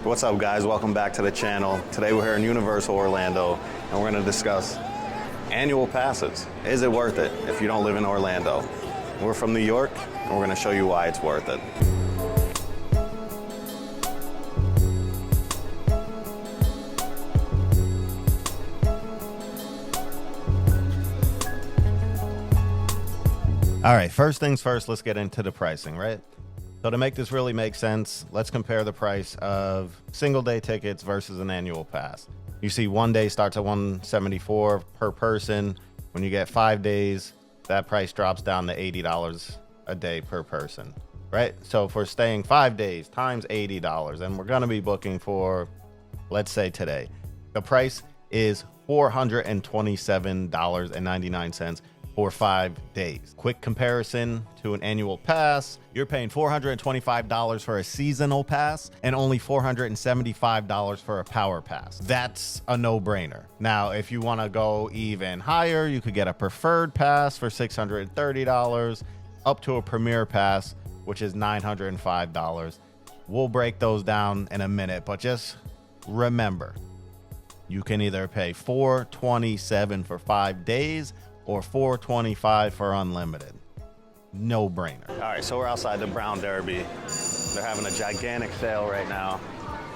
What's up, guys? Welcome back to the channel. Today we're here in Universal Orlando and we're going to discuss annual passes. Is it worth it if you don't live in Orlando? We're from New York and we're going to show you why it's worth it. All right, first things first, let's get into the pricing, right? So to make this really make sense, let's compare the price of single day tickets versus an annual pass. You see one day starts at $174 per person. When you get 5 days, that price drops down to $80 a day per person, right? So if we're staying 5 days times $80, and we're gonna be booking for, let's say today, the price is $427.99 for 5 days. Quick comparison to an annual pass, you're paying $425 for a seasonal pass and only $475 for a power pass. That's a no-brainer. Now, if you want to go even higher, you could get a preferred pass for $630 up to a premier pass, which is $905. We'll break those down in a minute, but just remember, you can either pay $427 for 5 days or $425 for unlimited. No brainer. All right, so we're outside the Brown Derby. They're having a gigantic sale right now.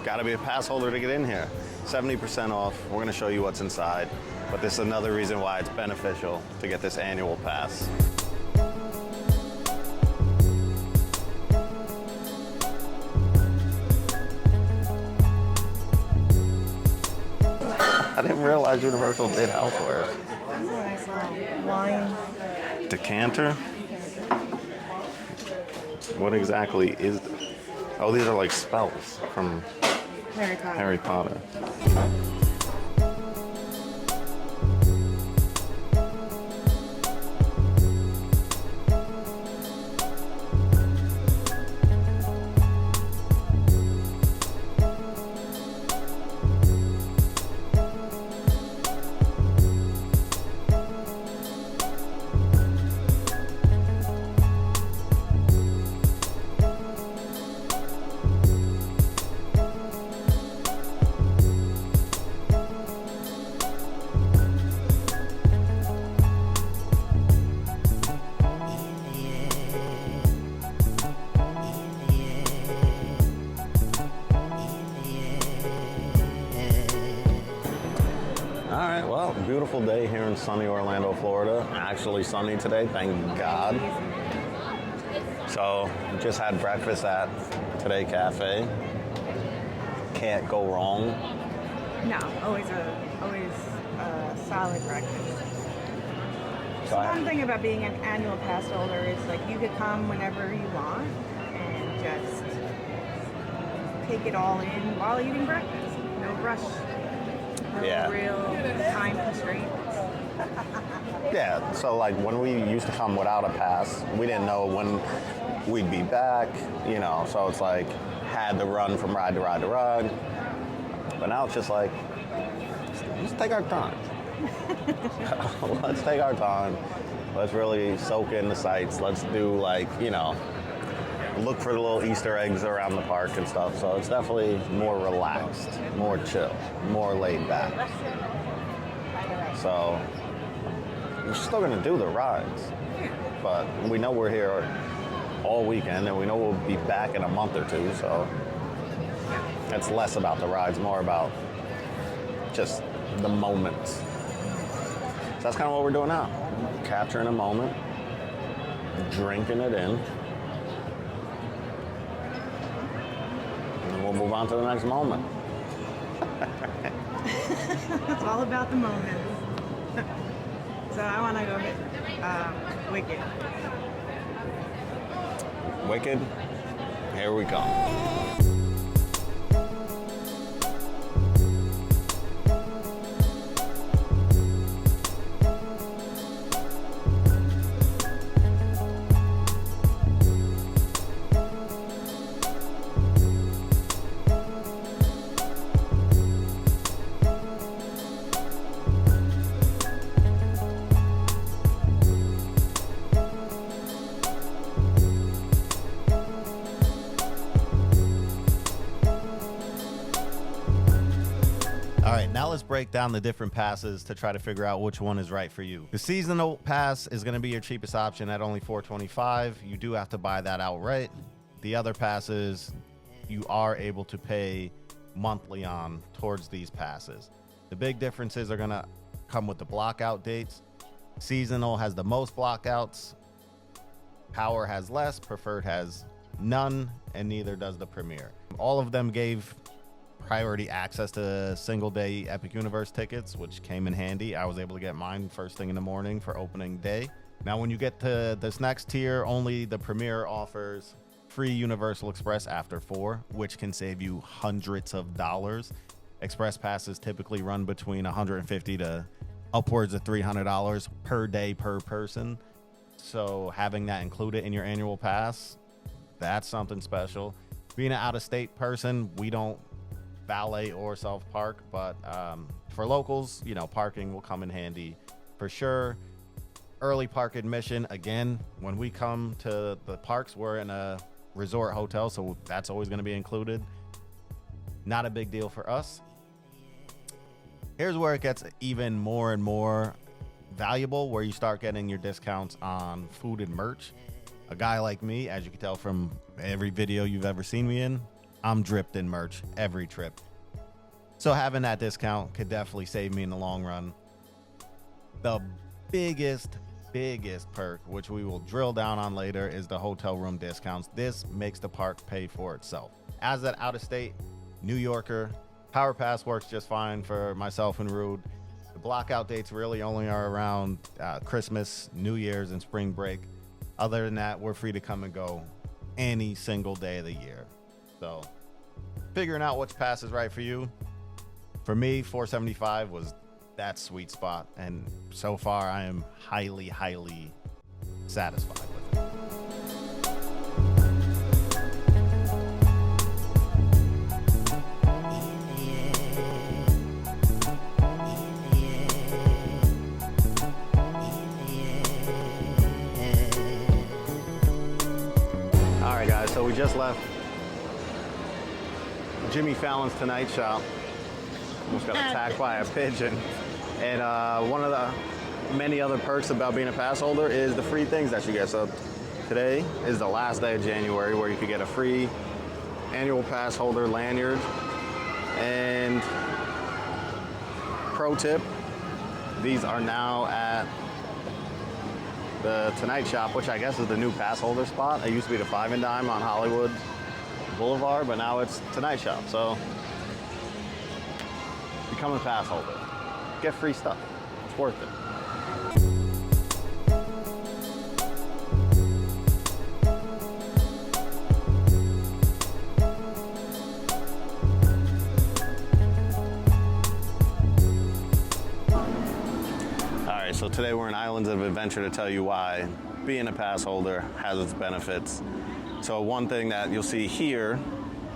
Gotta be a pass holder to get in here. 70% off. We're gonna show you what's inside, but this is another reason why it's beneficial to get this annual pass. I didn't realize Universal did housewares. Wine. Decanter? What exactly is this? Oh, these are like spells from Harry Potter. Well, beautiful day here in sunny Orlando, Florida. Actually sunny today, thank God. So, just had breakfast at Today Cafe. Can't go wrong. No, always a solid breakfast. So one thing about being an annual pass holder is like you could come whenever you want and just take it all in while eating breakfast. No rush. No real time constraints. Yeah, so like when we used to come without a pass, we didn't know when we'd be back, you know, so it's like had to run from ride to ride to ride. But now it's just like, let's take our time. Let's take our time. Let's really soak in the sights. Let's do like, you know, look for the little Easter eggs around the park and stuff. So it's definitely more relaxed, more chill, more laid back. So we're still gonna do the rides, but we know we're here all weekend and we know we'll be back in a month or two. So it's less about the rides, more about just the moments. So that's kind of what we're doing now. Capturing a moment, drinking it in, and we'll move on to the next moment. It's all about the moment. So I want to go hit Wicked. Wicked, here we come. All right, now let's break down the different passes to try to figure out which one is right for you. The seasonal pass is going to be your cheapest option at only $425. You do have to buy that outright. The other passes, you are able to pay monthly on towards these passes. The big differences are going to come with the blockout dates. Seasonal has the most blockouts. Power has less. Preferred has none, and neither does the Premier. All of them gave priority access to single day Epic Universe tickets, which came in handy. I was able to get mine first thing in the morning for opening day. Now, when you get to this next tier, only the Premier offers free Universal Express after 4, which can save you hundreds of dollars. Express passes typically run between $150 to upwards of $300 per day per person. So having that included in your annual pass, that's something special. Being an out-of-state person, we don't valet or self-park, but for locals, you know, parking will come in handy for sure. Early park admission, again, when we come to the parks, we're in a resort hotel, so that's always going to be included. Not a big deal for us. Here's where it gets even more and more valuable, where you start getting your discounts on food and merch. A guy like me, as you can tell from every video you've ever seen me in, I'm dripped in merch every trip. So having that discount could definitely save me in the long run. The biggest perk, which we will drill down on later, is the hotel room discounts. This makes the park pay for itself. As that out-of-state New Yorker, Power Pass works just fine for myself and Rude. The blockout dates really only are around Christmas, New Year's, and spring break. Other than that, we're free to come and go any single day of the year. So figuring out which pass is right for you. For me, $475 was that sweet spot, and so far I am highly satisfied with it. All right, guys, so we just left Jimmy Fallon's Tonight Shop. Almost got attacked by a pigeon. And one of the many other perks about being a pass holder is the free things that you get. So today is the last day of January where you could get a free annual pass holder lanyard. And pro tip, these are now at the Tonight Shop, which I guess is the new pass holder spot. It used to be the 5 and Dime on Hollywood Boulevard, but now it's Tonight Shop. So become a pass holder. Get free stuff. It's worth it. All right, so today we're in Islands of Adventure to tell you why being a pass holder has its benefits. So one thing that you'll see here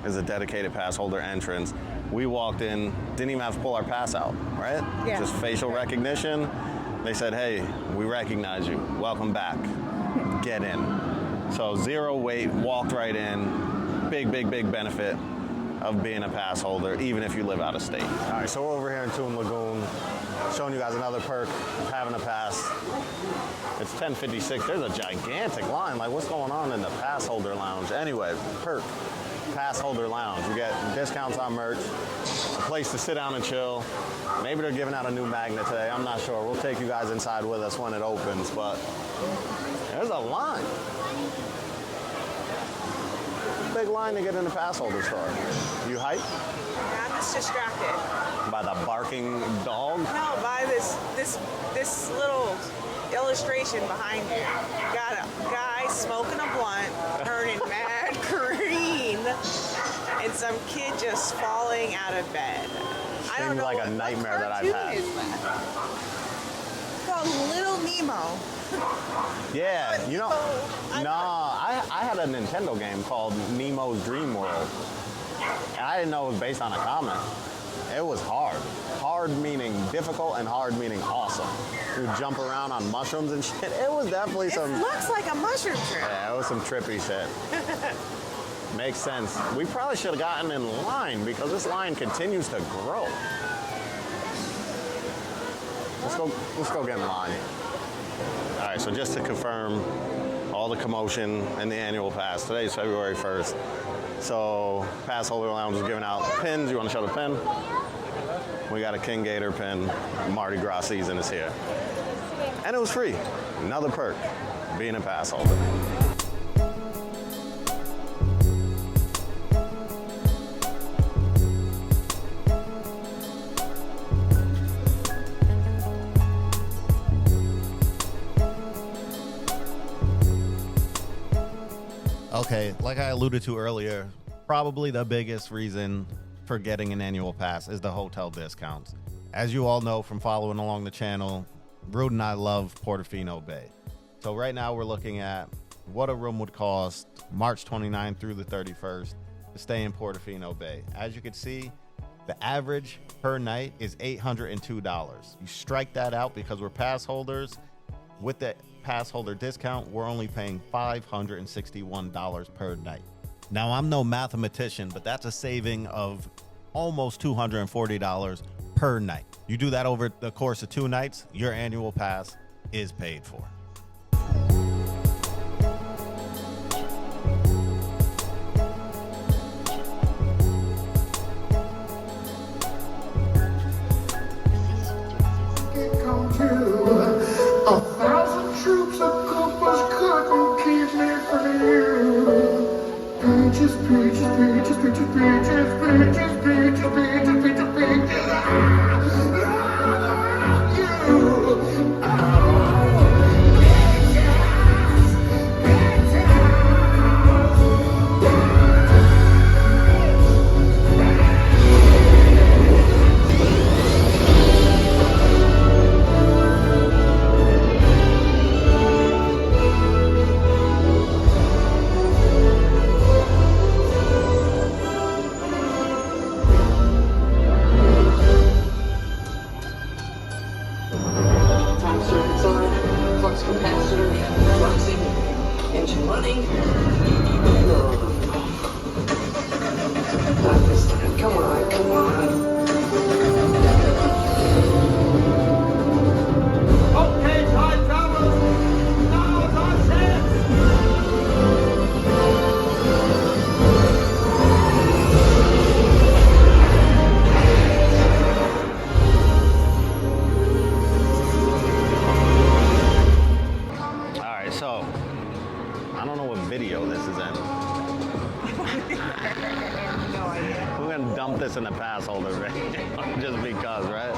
is a dedicated pass holder entrance. We walked in, didn't even have to pull our pass out, right? Yeah. Just facial recognition. They said, hey, we recognize you. Welcome back. Get in. So zero wait, walked right in. Big benefit of being a pass holder, even if you live out of state. All right, so we're over here in Toon Lagoon, showing you guys another perk of having a pass. It's 10:56. There's a gigantic line. Like, what's going on in the pass holder lounge? Anyway, perk. Pass holder lounge. You get discounts on merch, a place to sit down and chill. Maybe they're giving out a new magnet today. I'm not sure. We'll take you guys inside with us when it opens, but there's a line. Big line to get in the pass holder store. You hype? I'm just distracted. By the barking dog? No, by this little illustration behind you. Got a guy smoking a blunt, turning mad green, and some kid just falling out of bed. I don't Seems know like what a nightmare that I've had. Is that? It's called Little Nemo. Yeah, you know, I had a Nintendo game called Nemo's Dream World. And I didn't know it was based on a comic. It was hard. Hard meaning difficult and hard meaning awesome. You would jump around on mushrooms and shit. It was definitely It looks like a mushroom trip. Yeah, it was some trippy shit. Makes sense. We probably should have gotten in line because this line continues to grow. Let's go get in line. All right, so just to confirm all the commotion and the annual pass. Today's February 1st. So Passholder Lounge is giving out pins. You want to show the pin? We got a King Gator pin. Mardi Gras season is here. And it was free. Another perk, being a pass holder. Okay, like I alluded to earlier, probably the biggest reason for getting an annual pass is the hotel discounts. As you all know from following along the channel, Rude and I love Portofino Bay. So right now we're looking at what a room would cost March 29th through the 31st to stay in Portofino Bay. As you can see, the average per night is $802. You strike that out because we're pass holders. With the pass holder discount, we're only paying $561 per night. Now, I'm no mathematician, but that's a saving of almost $240 per night. You do that over the course of 2 nights, your annual pass is paid for. In the pass holder, right? Just because, right?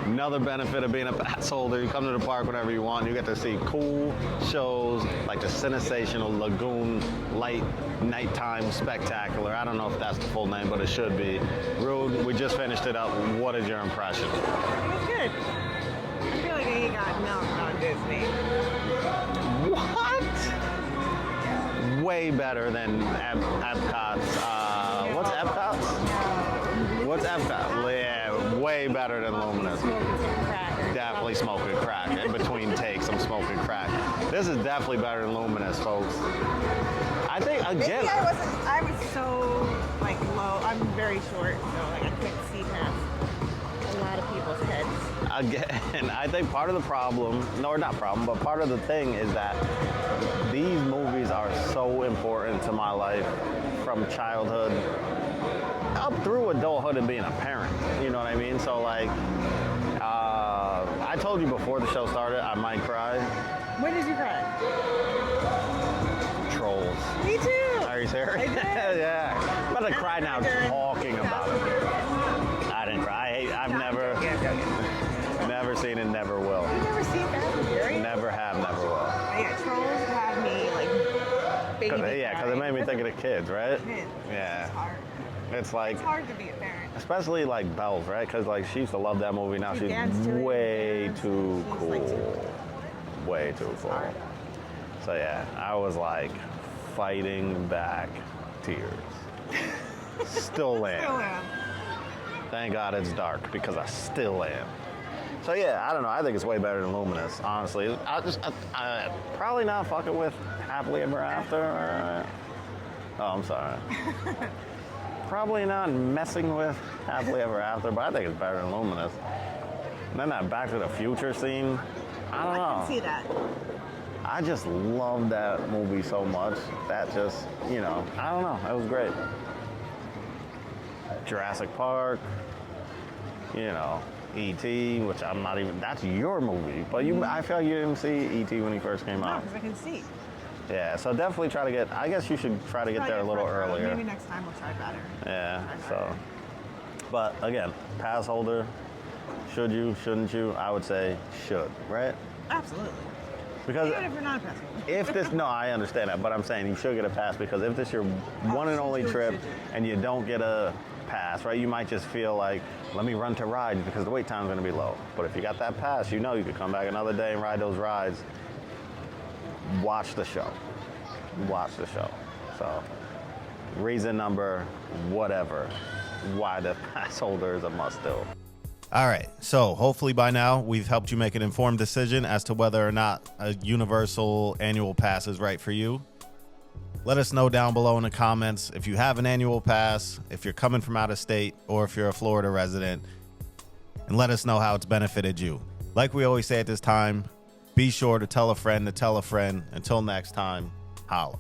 Another benefit of being a pass holder, you come to the park whenever you want. You get to see cool shows like the Sensational Lagoon Light Nighttime Spectacular. I don't know if that's the full name, but it should be. Rude, we just finished it up. What is your impression? It was good. I feel like he got milked on Disney. What? Way better than Epcot's. What's Epcot's? What's Epcot? Yeah, way better than Luminous. Definitely smoking crack. In between takes, I'm smoking crack. This is definitely better than Luminous, folks. I think, again... Maybe I was so, like, low. I'm very short, so, like, I couldn't see past a lot of people's heads. Again, I think part of the problem, no, not problem, but part of the thing is that these movies are so important to my life from childhood up through adulthood and being a parent, you know what I mean? So like, I told you before the show started, I might cry. When did you cry? Trolls. Me too. Are you serious? Yeah. I'm about to cry now talking about it. I didn't cry. I've never seen it, never will. You've never seen Fast and Furious? Never have, never will. Yeah, Trolls had me like baby. Yeah, because it made me think of the kids, right? Yeah. It's hard. It's like, it's hard to be a parent. Especially like Bells, right? Because like she used to love that movie. Now she's way too cool. Way too cool. So yeah, I was like fighting back tears. Still am. Thank God it's dark because I still am. So yeah, I don't know. I think it's way better than Luminous, honestly. I probably not fucking with Happily Ever After. Oh, I'm sorry. Probably not messing with Happily Ever After, but I think it's better than Luminous. And then that Back to the Future scene, I don't know. I can see that. I just love that movie so much. That just, I don't know. It was great. Jurassic Park, E.T., which I'm not even, that's your movie. But I feel like you didn't see E.T. when he first came No, out. because I can see. Yeah, so definitely try to I guess you should try to get there a little earlier. Maybe next time we'll try better. Yeah, so. But again, pass holder, should you, shouldn't you? I would say should, right? Absolutely. Because Even if you're not a pass holder. if this, no, I understand that, but I'm saying you should get a pass because if this is your one and only trip and you don't get a pass, right, you might just feel like, let me run to rides because the wait time is going to be low. But if you got that pass, you could come back another day and ride those rides. Watch the show. Watch the show. So, reason number whatever why the pass holder is a must do. All right, so hopefully by now we've helped you make an informed decision as to whether or not a Universal Annual Pass is right for you. Let us know down below in the comments if you have an annual pass, if you're coming from out of state, or if you're a Florida resident, and let us know how it's benefited you. Like we always say at this time, be sure to tell a friend to tell a friend. Until next time, holla.